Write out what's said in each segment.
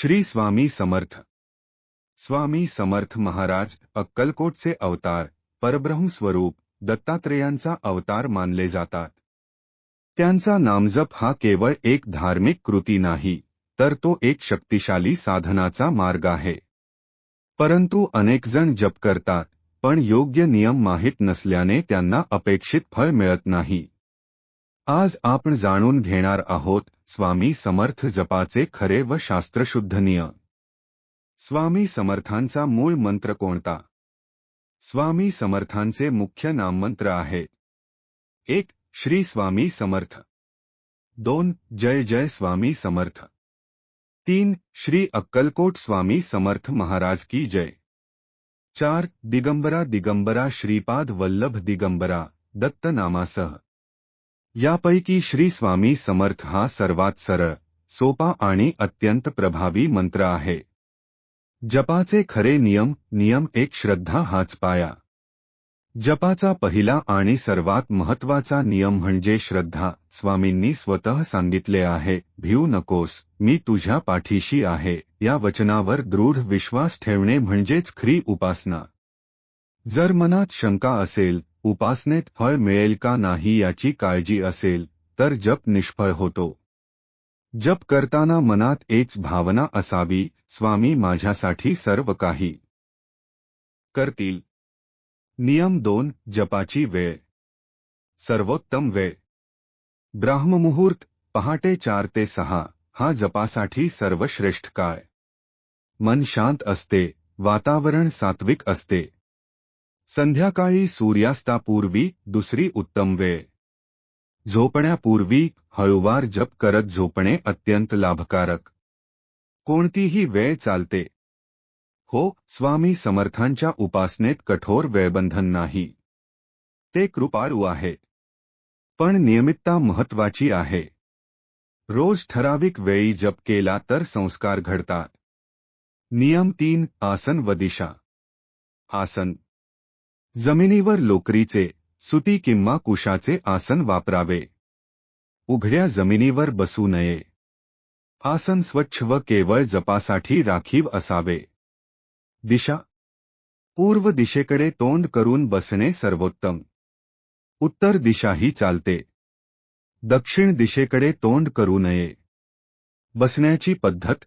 श्री स्वामी समर्थ। स्वामी समर्थ महाराज अक्कलकोटचे अवतार, परब्रह्म स्वरूप दत्तात्रेयांचा अवतार मानले जातात। त्यांचा नामजप हा केवळ एक धार्मिक कृती नाही, तर तो एक शक्तिशाली साधनाचा मार्ग आहे। परंतु अनेक जण जप करतात, पण योग्य नियम माहित नसल्याने त्यांना अपेक्षित फळ मिळत नाही। आज आपण जाणून घेणार आहोत स्वामी समर्थ जपाचे खरे व शास्त्रशुद्ध नियम। स्वामी समर्थांचा मूळ मंत्र कोणता? स्वामी समर्थांचे मुख्य नाममंत्र आहेत: 1. श्री स्वामी समर्थ। 2. जय जय स्वामी समर्थ। 3. श्री अक्कलकोट स्वामी समर्थ महाराज की जय। 4. दिगंबरा दिगंबरा श्रीपाद वल्लभ दिगंबरा दत्त नामासह। यापैकी श्री स्वामी समर्थ हा सर्वात सरळ, सोपा आणि अत्यंत प्रभावी मंत्र आहे। जपाचे खरे नियम। नियम 1. श्रद्धा हाच पाया। जपाचा पहिला आणि सर्वात महत्त्वाचा नियम म्हणजे श्रद्धा। स्वामींनी स्वतः सांगितले आहे, भिऊ नकोस, मी तुझ्या पाठीशी आहे। या वचनावर दृढ विश्वास ठेवणे म्हणजेच खरी उपासना। जर मनात शंका असेल, उपासनेत फळ मिळेल का नाही याची काळजी असेल, तर जप निष्फळ होतो। जप करताना मनात एक भावना असावी, स्वामी माझ्यासाठी सर्व काही करतील। नियम 2. जपाची वेळ। सर्वोत्तम वेळ ब्राह्ममुहूर्त, पहाटे 4 ते 6 हा जपासाठी सर्वश्रेष्ठ काळ। मन शांत असते, वातावरण सात्विक असते। संध्याकाळी सूर्यास्तापूर्वी दुसरी उत्तम वेळ। झोपण्यापूर्वी हळूवार जप करत झोपणे अत्यंत लाभकारक। कोणतीही वेळ चालते। हो, स्वामी समर्थांच्या उपासनेत कठोर वेळबंधन नाही। ते कृपाळू आहेत। पण नियमितता महत्त्वाची आहे। रोज ठराविक वेळी जप केला तर संस्कार घडतात। नियम 3. आसन व दिशा। आसन: जमिनीवर लोकरीचे, सुती किंवा कुशाचे आसन वापरावे। उघड्या जमिनीवर बसू नये। आसन स्वच्छ व केवळ जपासाठी राखीव असावे। दिशा: पूर्व दिशेकडे तोंड करून बसणे सर्वोत्तम। उत्तर दिशाही चालते। दक्षिण दिशेकडे तोंड करू नये। बसण्याची पद्धत: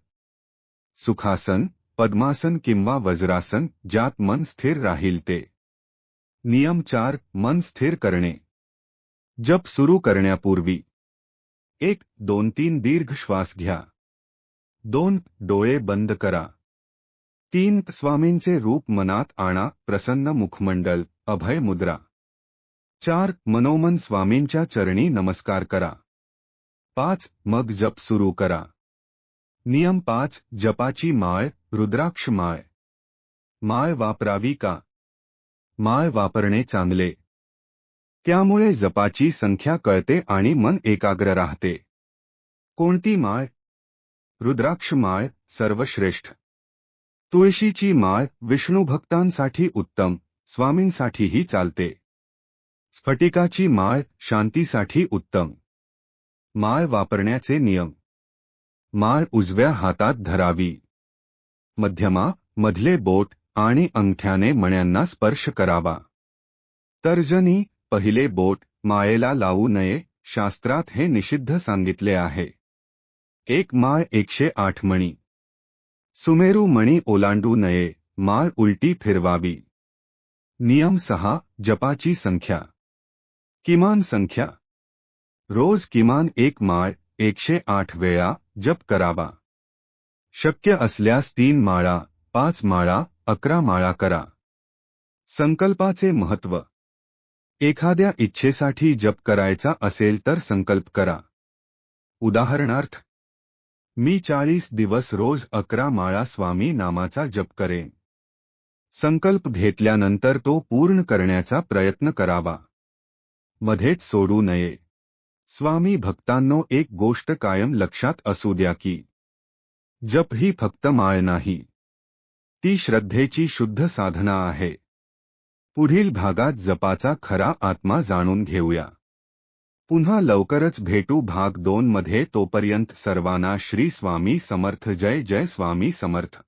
सुखासन, पद्मासन किंवा वज्रासन, ज्यात मन स्थिर राहील ते। नियम 4. मन स्थिर करणे। जप सुरू करण्यापूर्वी 1. 2-3 दीर्घ श्वास घ्या। 2. डोळे बंद करा। 3. स्वामींचे रूप मनात आणा, प्रसन्न मुखमंडल, अभय मुद्रा। 4. मनोमन स्वामींच्या चरणी नमस्कार करा। 5. मग जप सुरू करा। नियम 5. जपाची माळ, रुद्राक्ष माळ। माळ वापरावी का? माळ वापरणे चांगले। त्यामुळे जपाची संख्या कळते आणि मन एकाग्र राहते। कोणती माळ? रुद्राक्ष माळ सर्वश्रेष्ठ। तुळशीची माळ विष्णू भक्तांसाठी उत्तम, स्वामींसाठीही चालते। स्फटिकाची माळ शांतीसाठी उत्तम। माळ वापरण्याचे नियम: माळ उजव्या हातात धरावी। मध्यमा, मधले बोट आणि अंगठ्याने मण्यांना स्पर्श करावा। तर्जनी, पहिले बोट, माळेला लावू नये, शास्त्रात हे निषिद्ध सांगितले आहे। एक माळ 108 मणी। सुमेरू मणी ओलांडू नये, माळ उलटी फिरवावी। नियम 6. जपाची संख्या। किमान संख्या: रोज किमान एक माळ 108 वेळा जप करावा। शक्य असल्यास 3 माळा, 5 माळा, 11 माळा करा। संकल्पाचे महत्त्व: एखाद्या इच्छेसाठी जप करायचा असेल तर संकल्प करा। उदाहरणार्थ, मी 40 दिवस रोज 11 माळा स्वामी नामाचा जप करेन। संकल्प घेतल्यानंतर तो पूर्ण करण्याचा प्रयत्न करावा। मध्येच सोडू नये। स्वामी भक्तांनो, एक गोष्ट कायम लक्षात असू द्या की जप ही फक्त माळ नाही, ती श्रद्धेची शुद्ध साधना आहे। पुढील भागात जपाचा खरा आत्मा जाणून घेऊया। पुन्हा लवकरच भेटू भाग 2 मध्ये. तोपर्यंत सर्वांना श्री स्वामी समर्थ. जय जय स्वामी समर्थ.